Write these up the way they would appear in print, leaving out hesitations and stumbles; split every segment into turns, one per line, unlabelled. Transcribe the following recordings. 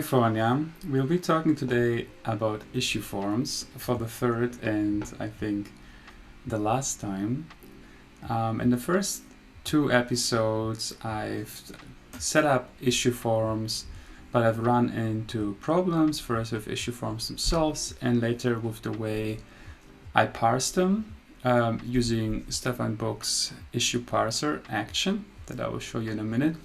California. We'll be talking today about issue forms for the third and I think the last time. In the first two episodes, I've set up issue forms, but I've run into problems first with issue forms themselves and later with the way I parse them using Stefan Book's issue parser action that I will show you in a minute.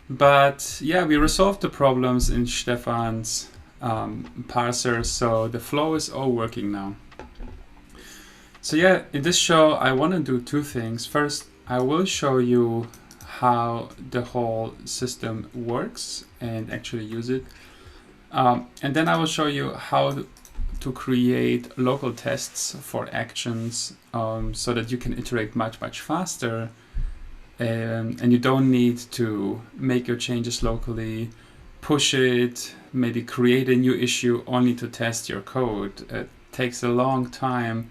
But yeah, we resolved the problems in Stefan's parser, so the flow is all working now. So yeah, in this show I want to do two things. First, I will show you how the whole system works and actually use it. And then I will show you how to create local tests for actions so that you can iterate much faster. And you don't need to make your changes locally, push it, maybe create a new issue only to test your code. It takes a long time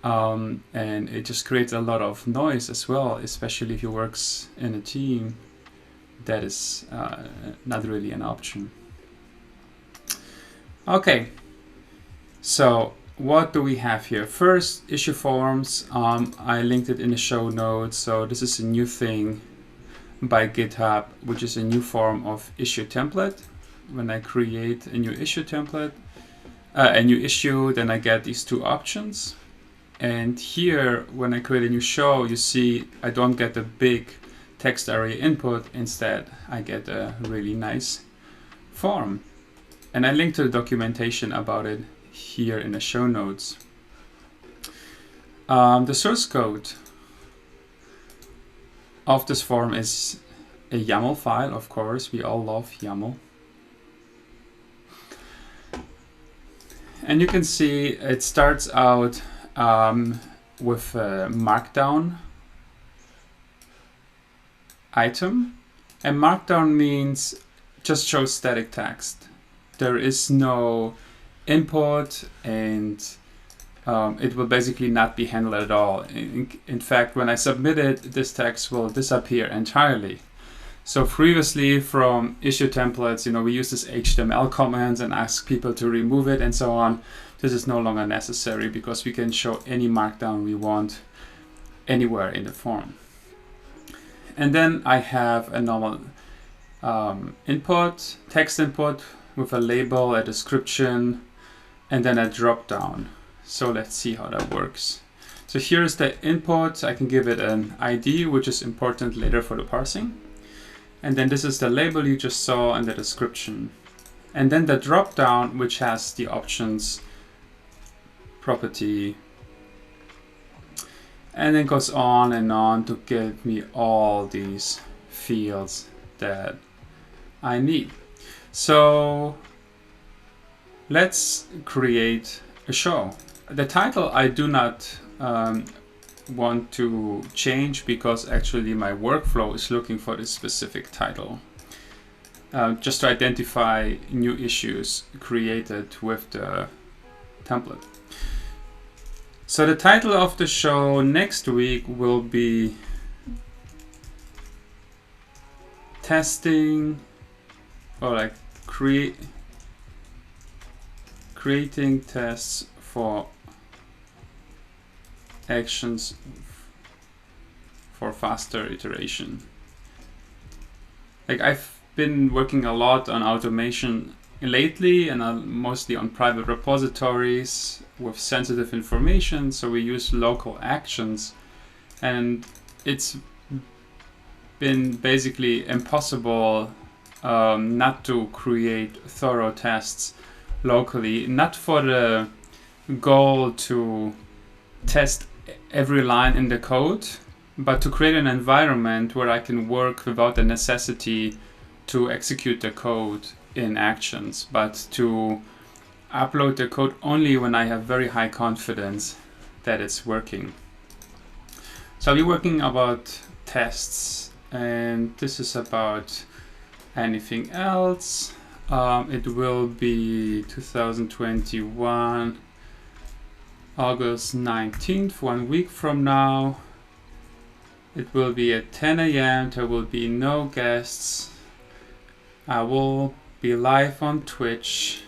and it just creates a lot of noise as well, especially if you work in a team. That is not really an option. Okay, so what do we have here? First, issue forms. I linked it in the show notes. So this is a new thing by GitHub, which is a new form of issue template. When I create a new issue template, a new issue, then I get these two options. And here, when I create a new show, you see I don't get a big text area input. Instead, I get a really nice form. And I linked to the documentation about it here in the show notes. The source code of this form is a YAML file, of course. We all love YAML. And you can see it starts out with a markdown item. And markdown means just show static text. There is no input, and it will basically not be handled at all. In fact, when I submit it, this text will disappear entirely. So previously from issue templates, we use this HTML commands and ask people to remove it and so on. This is no longer necessary because we can show any markdown we want anywhere in the form. And then I have a normal input, text input with a label, a description, and then a drop down. So let's see how that works. So here's the input. I can give it an ID, which is important later for the parsing. And then this is the label you just saw and the description. And then the drop down, which has the options, property, and then goes on and on to give me all these fields that I need. So let's create a show. The title I do not want to change because actually my workflow is looking for this specific title. Just to identify new issues created with the template. So the title of the show next week will be testing, or like creating tests for actions for faster iteration. Like I've been working a lot on automation lately, and mostly on private repositories with sensitive information. So we use local actions, and it's been basically impossible not to create thorough tests locally, not for the goal to test every line in the code, but to create an environment where I can work without the necessity to execute the code in actions, but to upload the code only when I have very high confidence that it's working. So I'll be working about tests, and this is about anything else. It will be 2021 August 19th, 1 week from now. It will be at 10 a.m. There will be no guests. I will be live on Twitch.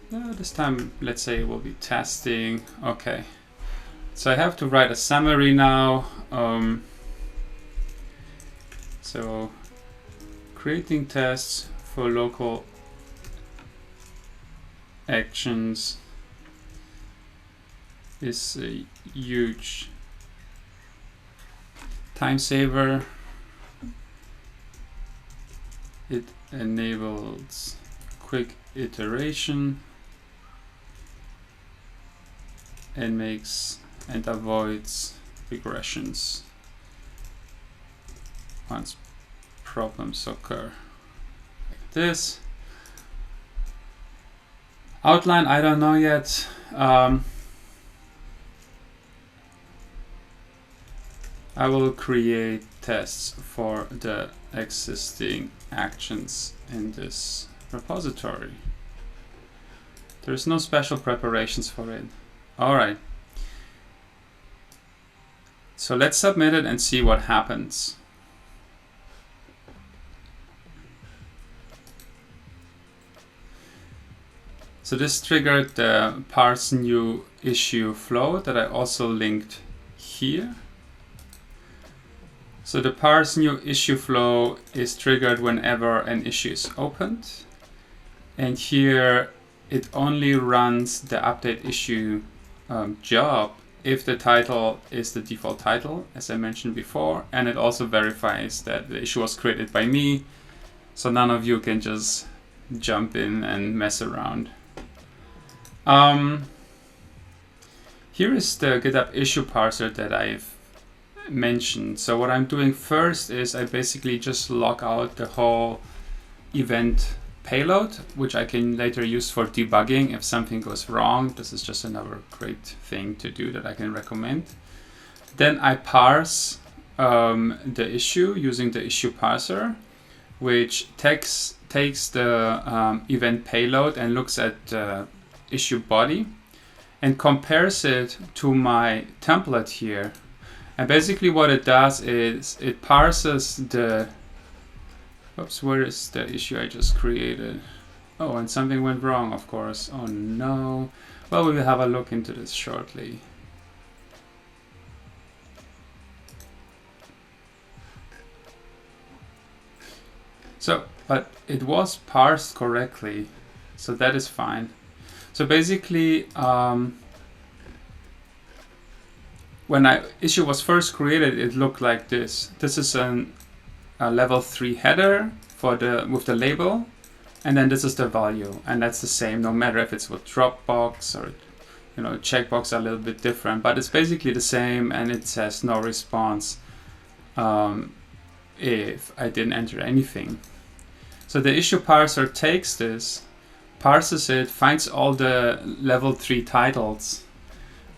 This time, let's say we'll be testing. Okay. So I have to write a summary now. So creating tests for local actions is a huge time saver. It enables quick iteration and avoids regressions once problems occur. Like this. Outline, I don't know yet. I will create tests for the existing actions in this repository. There's no special preparations for it. All right. So let's submit it and see what happens. So this triggered the parse new issue flow that I also linked here. So the parse new issue flow is triggered whenever an issue is opened. And here it only runs the update issue job if the title is the default title, as I mentioned before. And it also verifies that the issue was created by me, so none of you can just jump in and mess around. Here is the GitHub issue parser that I've mentioned. So what I'm doing first is I basically just log out the whole event payload, which I can later use for debugging if something goes wrong. This is just another great thing to do that I can recommend. Then I parse the issue using the issue parser, which takes the event payload and looks at the issue body and compares it to my template here. And basically what it does is it parses the, oops, where is the issue I just created? Oh, and something went wrong, of course. Oh no. Well, we will have a look into this shortly. So, but it was parsed correctly, so that is fine. So basically, when issue was first created, it looked like this. This is a level 3 header for with the label, and then this is the value, and that's the same no matter if it's with Dropbox or checkbox are a little bit different, but it's basically the same, and it says no response if I didn't enter anything. So the issue parser takes this, parses it, finds all the level 3 titles,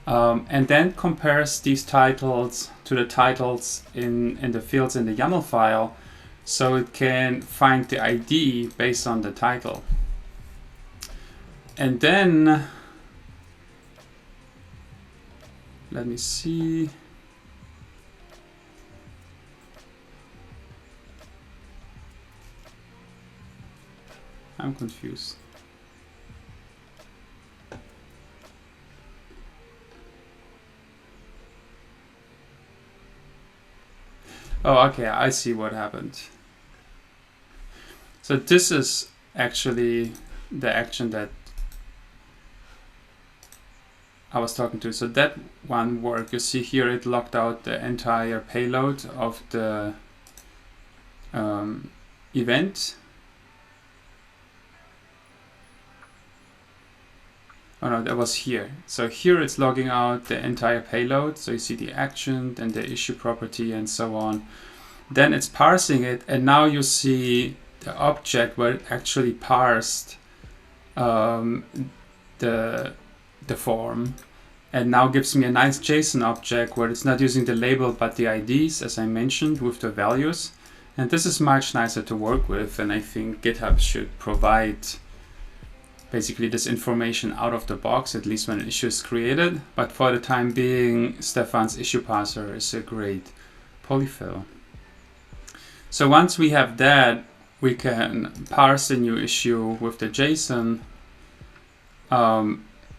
and then compares these titles to the titles in the fields in the YAML file, so it can find the ID based on the title. And then, let me see. I'm confused. Oh, okay, I see what happened. So this is actually the action that I was talking to. So that one worked. You see here it locked out the entire payload of the event. Oh no, that was here. So here it's logging out the entire payload. So you see the action and the issue property and so on. Then it's parsing it, and now you see the object where it actually parsed the form, and now gives me a nice JSON object where it's not using the label but the IDs, as I mentioned, with the values. And this is much nicer to work with, and I think GitHub should provide basically this information out of the box, at least when an issue is created. But for the time being, Stefan's issue parser is a great polyfill. So once we have that, we can parse the new issue with the JSON,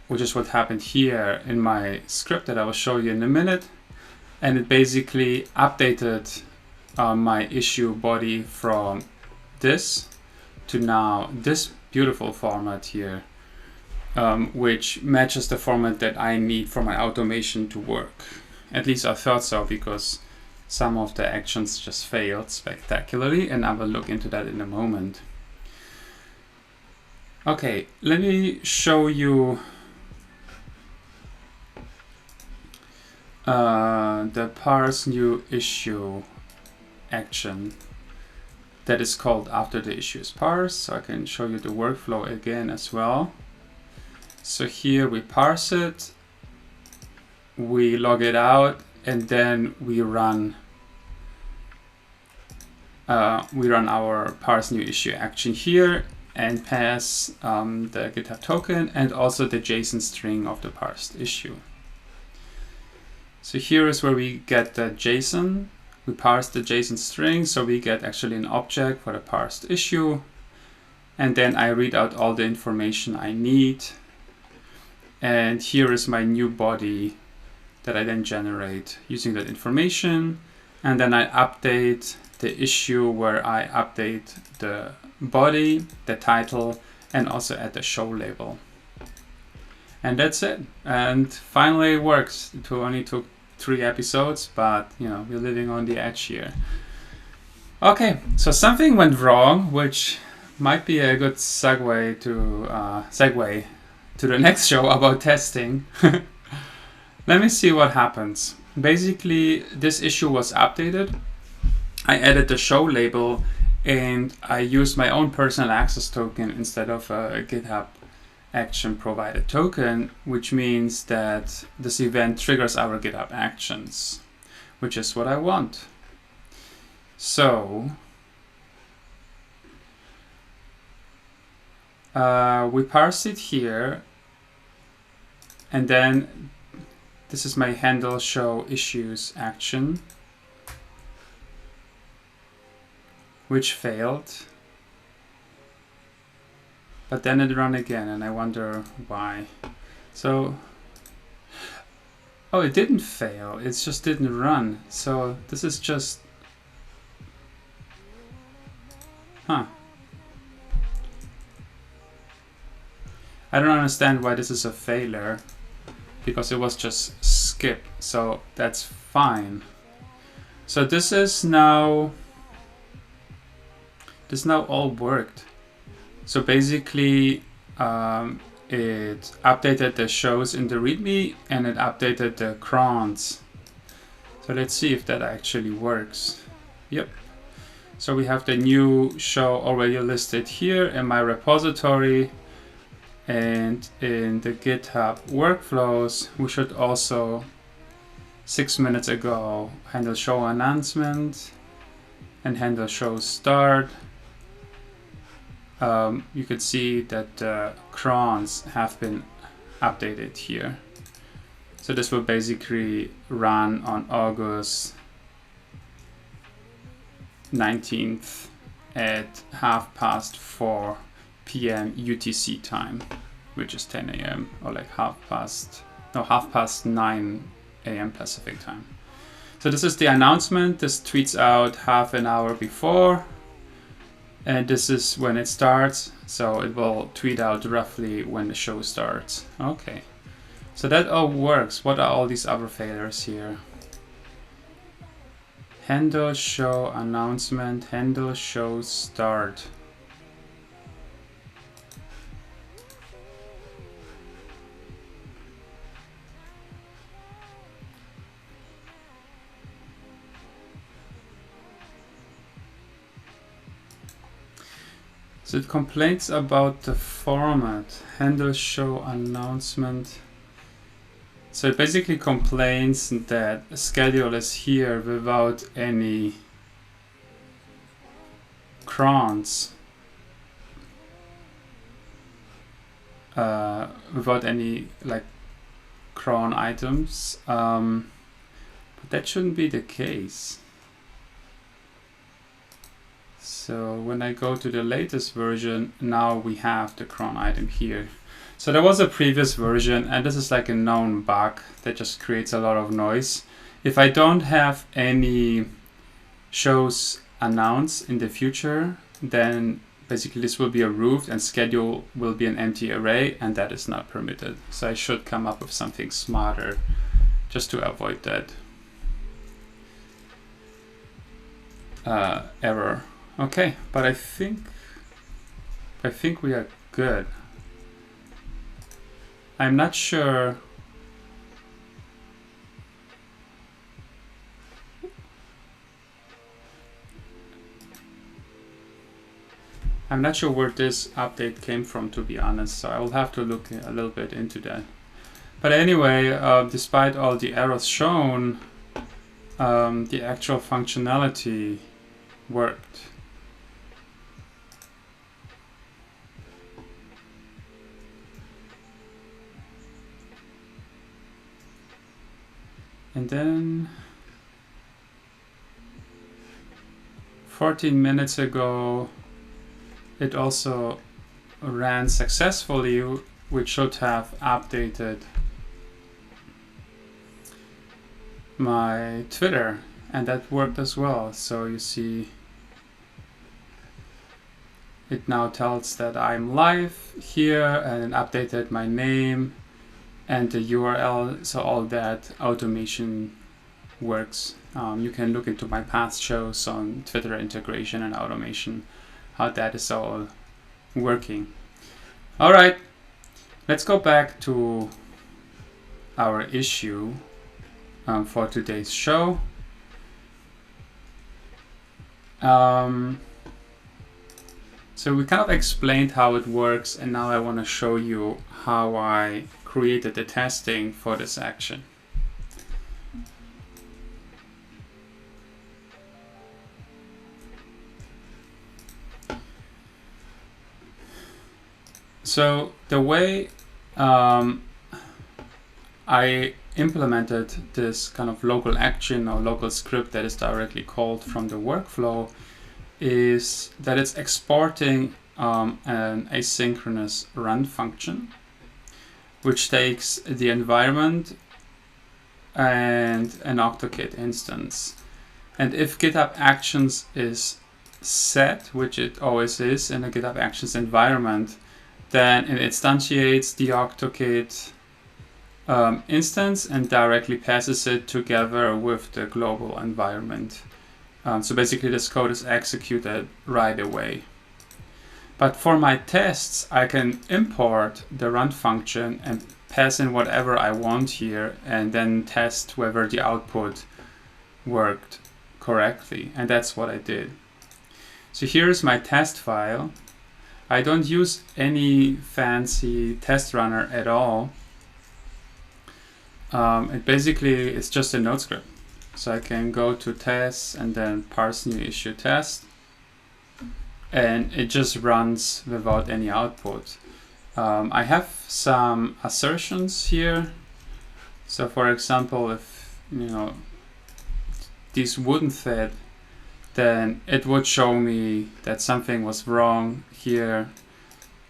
which is what happened here in my script that I will show you in a minute. And it basically updated my issue body from this to now this beautiful format here, which matches the format that I need for my automation to work. At least I thought so, because some of the actions just failed spectacularly, and I will look into that in a moment. Okay, let me show you the parse new issue action that is called after the issue is parsed. So I can show you the workflow again as well. So here we parse it, we log it out, and then we run our parse new issue action here and pass the GitHub token and also the JSON string of the parsed issue. So here is where we get the JSON. We parse the JSON string, so we get actually an object for the parsed issue. And then I read out all the information I need. And here is my new body that I then generate using that information. And then I update the issue where I update the body, the title, and also add the show label. And that's it. And finally it works. It only took 3 episodes, but you know, we're living on the edge here. Okay, so something went wrong, which might be a good segue to the next show about testing. Let me see what happens. Basically, this issue was updated. I added the show label and I used my own personal access token instead of a GitHub action provided token, which means that this event triggers our GitHub actions, which is what I want. So we parse it here, and then this is my handle show issues action, which failed. But then it ran again, and I wonder why. So, oh, it didn't fail. It just didn't run. So this is just, I don't understand why this is a failure, because it was just skip. So that's fine. So this now all worked. So basically, it updated the shows in the README and it updated the crons. So let's see if that actually works. Yep. So we have the new show already listed here in my repository, and in the GitHub workflows, we should also 6 minutes ago handle show announcement and handle show start. You could see that the crons have been updated here. So this will basically run on August 19th at 4:30 p.m. UTC time, which is 10 a.m. or like 9 a.m. Pacific time. So this is the announcement. This tweets out half an hour before. And this is when it starts, so it will tweet out roughly when the show starts. Okay, so that all works. What are all these other failures here? Handle show announcement, handle show start. So it complains about the format, handle show announcement. So it basically complains that schedule is here without any crons, without any like cron items, but that shouldn't be the case. So when I go to the latest version, now we have the cron item here. So there was a previous version, and this is like a known bug that just creates a lot of noise. If I don't have any shows announced in the future, then basically this will be a root and schedule will be an empty array, and that is not permitted. So I should come up with something smarter just to avoid that error. Okay, but I think we are good. I'm not sure. I'm not sure where this update came from, to be honest, so I will have to look a little bit into that. But anyway, despite all the errors shown, the actual functionality worked. And then 14 minutes ago, it also ran successfully, which should have updated my Twitter, and that worked as well. So you see, it now tells that I'm live here, and it updated my name and the URL, so all that automation works. You can look into my past shows on Twitter integration and automation, how that is all working. All right, let's go back to our issue for today's show. So we kind of explained how it works, and now I want to show you how I created the testing for this action. So the way I implemented this kind of local action or local script that is directly called from the workflow is that it's exporting an asynchronous run function, which takes the environment and an OctoKit instance. And if GitHub Actions is set, which it always is in a GitHub Actions environment, then it instantiates the OctoKit instance and directly passes it together with the global environment. So basically this code is executed right away. But for my tests, I can import the run function and pass in whatever I want here and then test whether the output worked correctly. And that's what I did. So here's my test file. I don't use any fancy test runner at all. It basically is just a node script. So I can go to tests and then parse new issue test, and it just runs without any output. I have some assertions here. So for example, if these wouldn't fit, then it would show me that something was wrong here,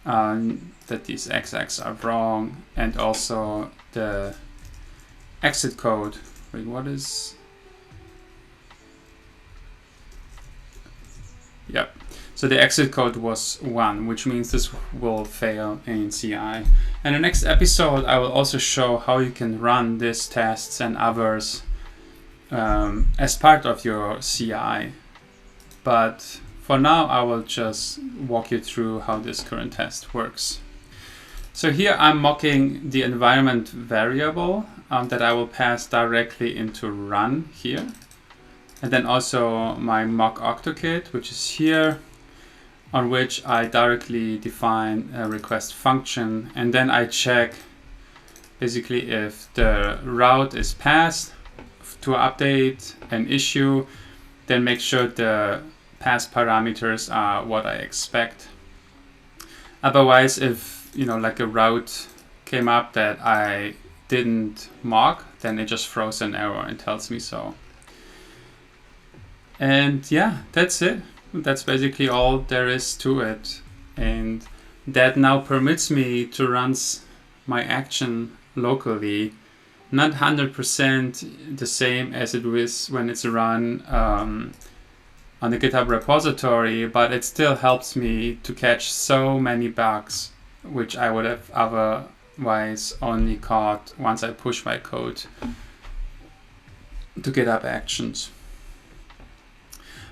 that these execs are wrong, and also the exit code. Wait, what is? Yep. So the exit code was 1, which means this will fail in CI. And the next episode, I will also show how you can run these tests and others as part of your CI. But for now, I will just walk you through how this current test works. So here I'm mocking the environment variable that I will pass directly into run here. And then also my mock OctoKit, which is here, on which I directly define a request function. And then I check basically if the route is passed to update an issue, then make sure the pass parameters are what I expect. Otherwise, if like a route came up that I didn't mock, then it just throws an error and tells me so. And yeah, that's it. that's basically all there is to it. And that now permits me to run my action locally. Not 100% the same as it was when it's run on the GitHub repository, but it still helps me to catch so many bugs, which I would have otherwise only caught once I push my code to GitHub Actions.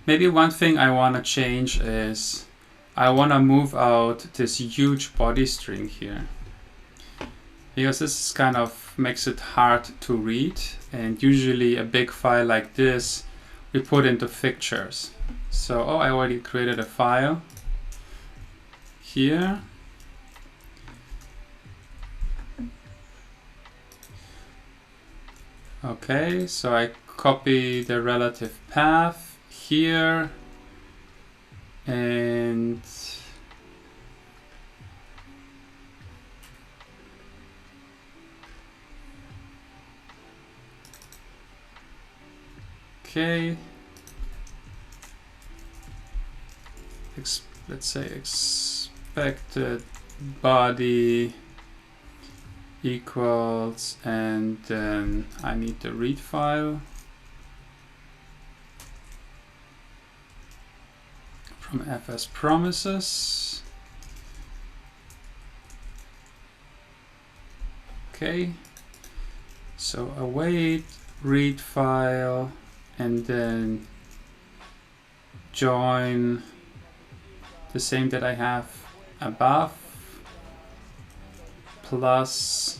Maybe one thing I want to change is I want to move out this huge body string here, because this kind of makes it hard to read, and usually a big file like this we put into pictures. So, I already created a file here. Okay, so I copy the relative path here, and okay, let's say expected body equals, and then I need the read file from fs promises. Okay, so await read file, and then join the same that I have above, plus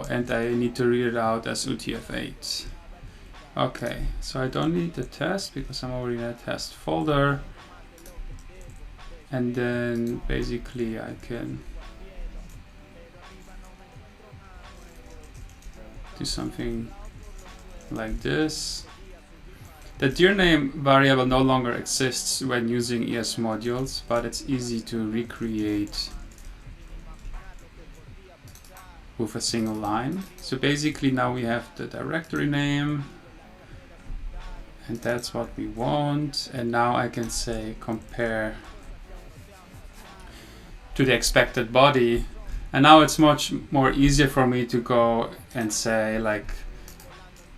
and I need to read it out as UTF-8. Okay, so I don't need the test because I'm already in a test folder, and then basically I can do something like this. The dir name variable no longer exists when using ES modules, but it's easy to recreate with a single line. So basically now we have the directory name, and that's what we want. And now I can say compare to the expected body. And now it's much more easier for me to go and say, like,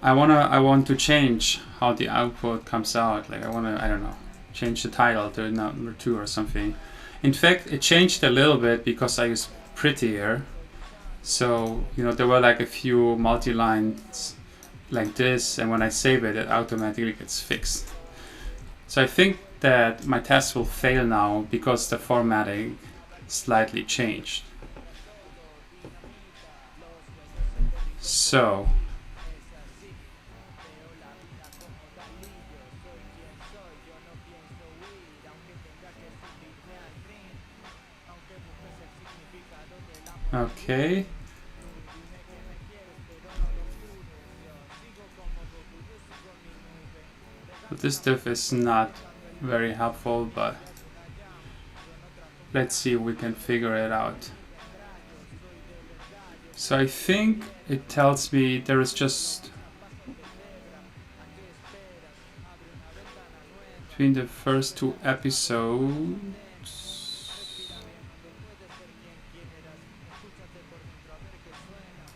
I want to change how the output comes out. Like I don't know, change the title to number 2 or something. In fact, it changed a little bit because I used prettier. So, there were like a few multi-lines like this, and when I save it, it automatically gets fixed. So I think that my test will fail now because the formatting slightly changed. So okay, this diff is not very helpful, but let's see if we can figure it out. So I think it tells me there is just between the first 2 episodes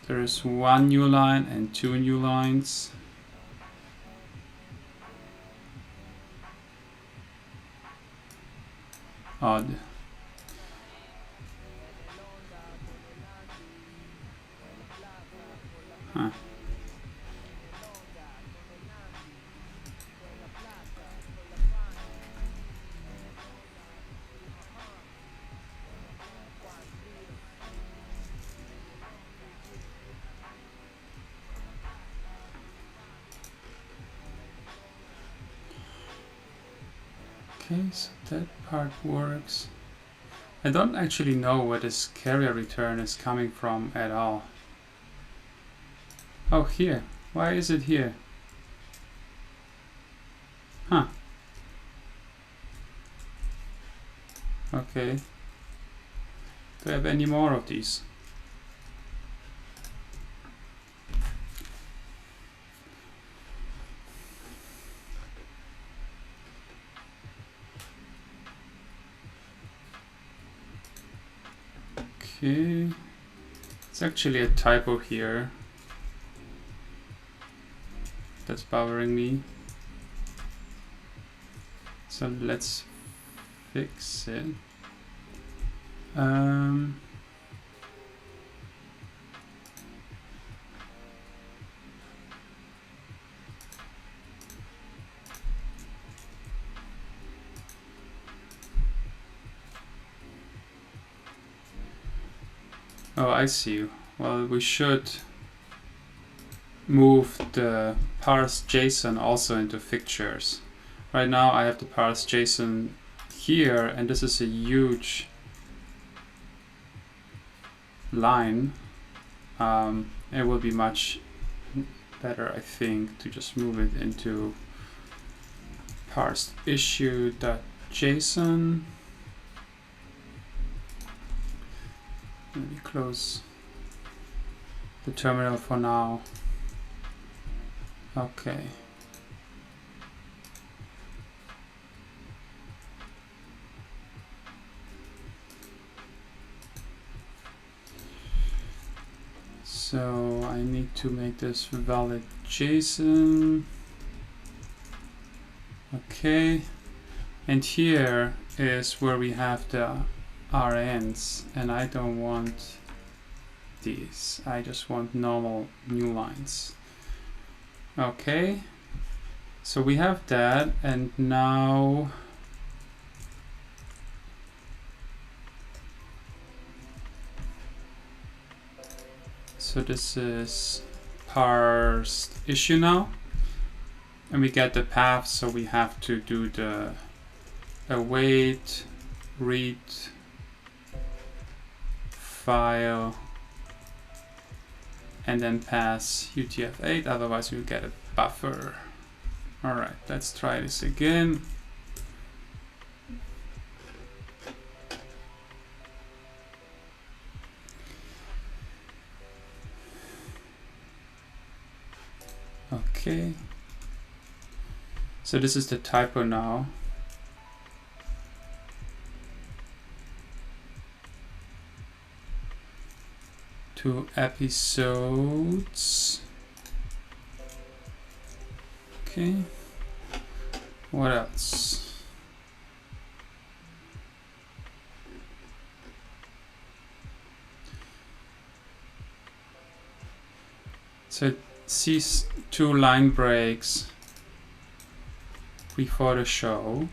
there is 1 new line and 2 new lines. Odd. Huh. Okay, so that part works. I don't actually know where this carrier return is coming from at all. Oh, here. Why is it here? Huh. Okay. Do I have any more of these? Okay, it's actually a typo here that's bothering me. So let's fix it. Oh, I see. Well, we should move the parse JSON also into fixtures. Right now I have the parse JSON here, and this is a huge line. It will be much better, I think, to just move it into parse issue.json. Let me close the terminal for now. Okay. So I need to make this valid JSON. Okay. And here is where we have the RNs, and I don't want these. I just want normal new lines. Okay. So we have that, and now so this is parsed issue now, and we get the path, so we have to do the await read file and then pass UTF-8, otherwise we'll get a buffer. All right, let's try this again. Okay, so this is the typo now. To episodes. Okay, what else? So it sees 2 line breaks before the show.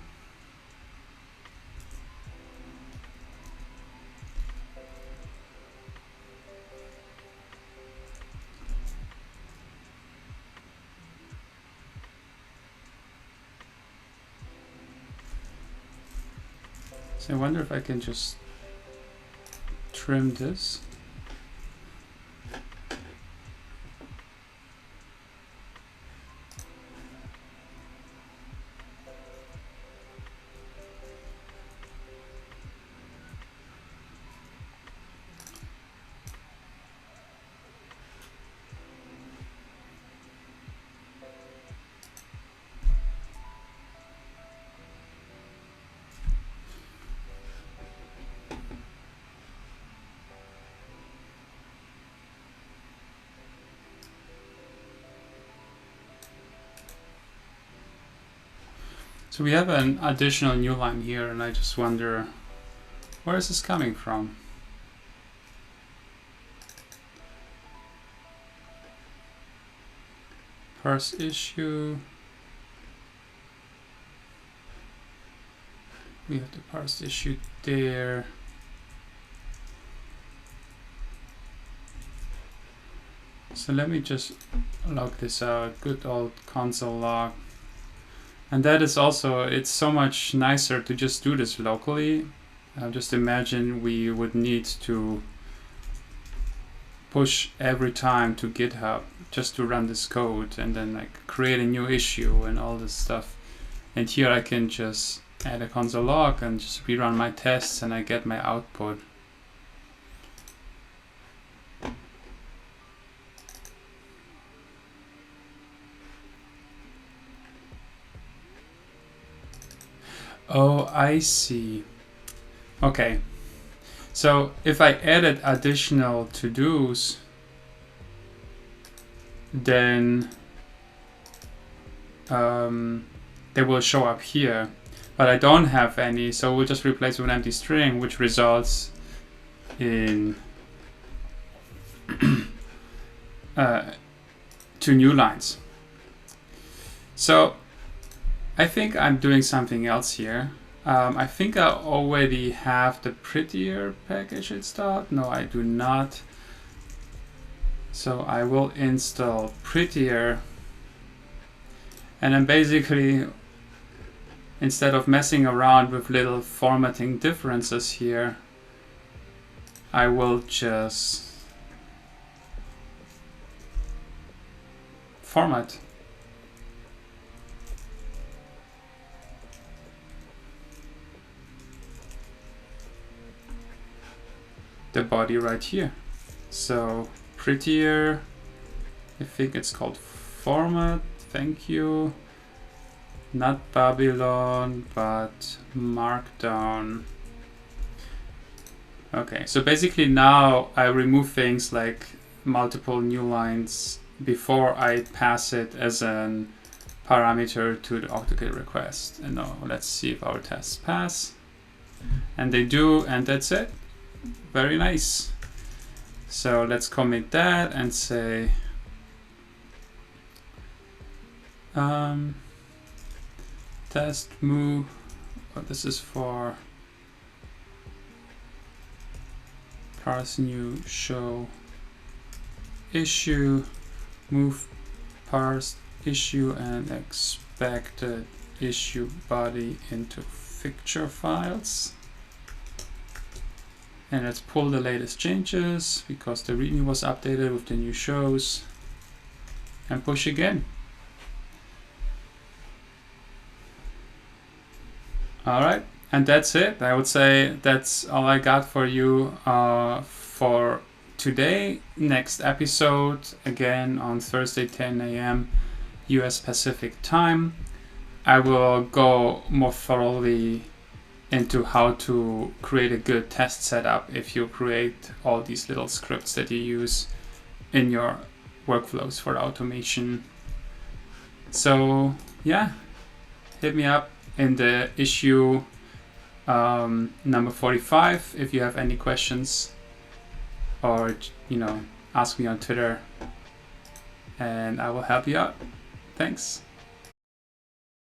So I wonder if I can just trim this. So we have an additional new line here, and I just wonder, where is this coming from? Parse issue. We have the parse issue there. So let me just log this out. Good old console log. And that is also, it's so much nicer to just do this locally. Just imagine we would need to push every time to GitHub just to run this code and then like create a new issue and all this stuff. And here I can just add a console log and just rerun my tests, and I get my output. Oh, I see. Okay. So if I added additional to-dos, then they will show up here, but I don't have any, so we'll just replace with an empty string, which results in 2 new lines. So I think I'm doing something else here. I think I already have the prettier package installed. No, I do not. So I will install prettier, and then basically, instead of messing around with little formatting differences here, I will just format. The body right here. So prettier, I think it's called format, thank you. Not Babylon, but Markdown. Okay, so basically now I remove things like multiple new lines before I pass it as a parameter to the OctoGit request. And now let's see if our tests pass. And they do, and that's it. Very nice. So let's commit that and say test move. Oh, this is for parse new show issue, move parse issue and expected issue body into picture files. And let's pull the latest changes because the README was updated with the new shows, and push again. All right, and that's it. I would say that's all I got for you for today. Next episode, again on Thursday, 10 a.m. US Pacific time. I will go more thoroughly into how to create a good test setup if you create all these little scripts that you use in your workflows for automation. So yeah, hit me up in the issue number 45 if you have any questions, or ask me on Twitter and I will help you out. Thanks.